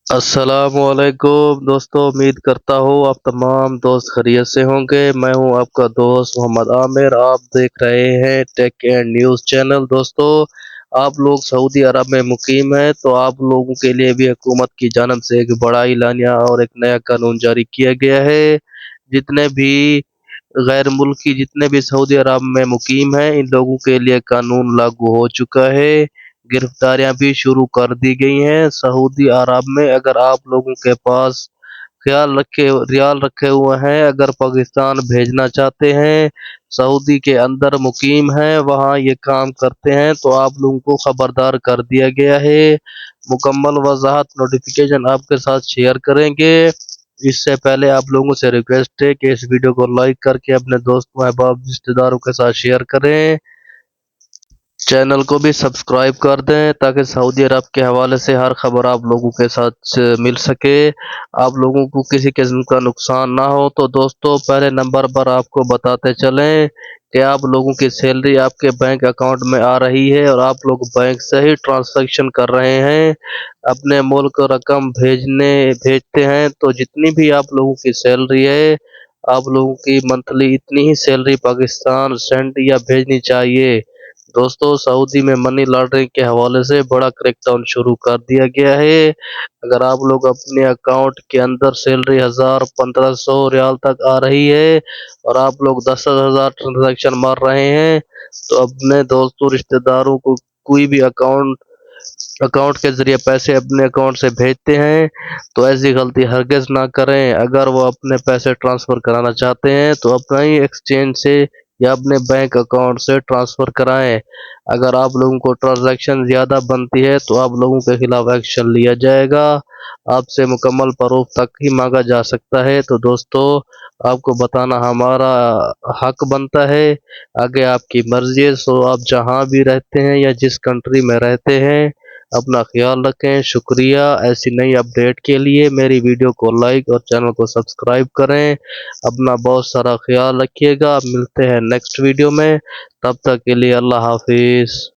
अस्सलाम वालेकुम दोस्तों, उम्मीद करता हूँ आप तमाम दोस्त खैरियत से होंगे। मैं हूँ आपका दोस्त मोहम्मद आमिर। आप देख रहे हैं टेक एंड न्यूज़ चैनल। दोस्तों, आप लोग सऊदी अरब में मुकीम हैं तो आप लोगों के लिए भी हुकूमत की जानब से एक बड़ा एलानिया और एक नया कानून जारी किया गया है। जितने भी गैर मुल्की जितने भी सऊदी अरब में मुकीम हैं, इन लोगों के लिए कानून लागू हो चुका है। गिरफ्तारियां भी शुरू कर दी गई हैं। सऊदी अरब में अगर आप लोगों के पास रियाल रखे हुए हैं, अगर पाकिस्तान भेजना चाहते हैं, सऊदी के अंदर मुकीम हैं, वहाँ ये काम करते हैं, तो आप लोगों को खबरदार कर दिया गया है। मुकम्मल वजाहत नोटिफिकेशन आपके साथ शेयर करेंगे। इससे पहले आप लोगों से रिक्वेस्ट है कि इस वीडियो को लाइक करके अपने दोस्त अहबाब रिश्तेदारों के साथ शेयर करें। चैनल को भी सब्सक्राइब कर दें ताकि सऊदी अरब के हवाले से हर खबर आप लोगों के साथ मिल सके, आप लोगों को किसी किस्म का नुकसान ना हो। तो दोस्तों, पहले नंबर पर आपको बताते चलें कि आप लोगों की सैलरी आपके बैंक अकाउंट में आ रही है और आप लोग बैंक से ही ट्रांजैक्शन कर रहे हैं, अपने मुल्क रकम भेजते हैं। तो जितनी भी आप लोगों की सैलरी है, आप लोगों की मंथली इतनी ही सैलरी पाकिस्तान सेंड या भेजनी चाहिए। दोस्तों, सऊदी में मनी लॉन्ड्रिंग के हवाले से बड़ा क्रैकडाउन शुरू कर दिया गया है। अगर आप लोग अपने अकाउंट के अंदर सैलरी 1000 1500 रियाल तक आ रही है और आप लोग 10,000 ट्रांजैक्शन मार रहे हैं, तो अपने दोस्तों रिश्तेदारों को कोई भी अकाउंट अकाउंट के जरिए पैसे अपने अकाउंट से भेजते हैं, तो ऐसी गलती हरगिज ना करें। अगर वो अपने पैसे ट्रांसफ़र कराना चाहते हैं तो अपना ही एक्सचेंज से या अपने बैंक अकाउंट से ट्रांसफ़र कराएं। अगर आप लोगों को ट्रांजैक्शन ज़्यादा बनती है तो आप लोगों के खिलाफ एक्शन लिया जाएगा, आपसे मुकम्मल प्रूफ तक ही मांगा जा सकता है। तो दोस्तों, आपको बताना हमारा हक बनता है। आगे आपकी मर्जी है। सो आप जहाँ भी रहते हैं या जिस कंट्री में रहते हैं, अपना ख्याल रखें। शुक्रिया। ऐसी नई अपडेट के लिए मेरी वीडियो को लाइक और चैनल को सब्सक्राइब करें। अपना बहुत सारा ख्याल रखिएगा। मिलते हैं नेक्स्ट वीडियो में। तब तक के लिए अल्लाह हाफिज़।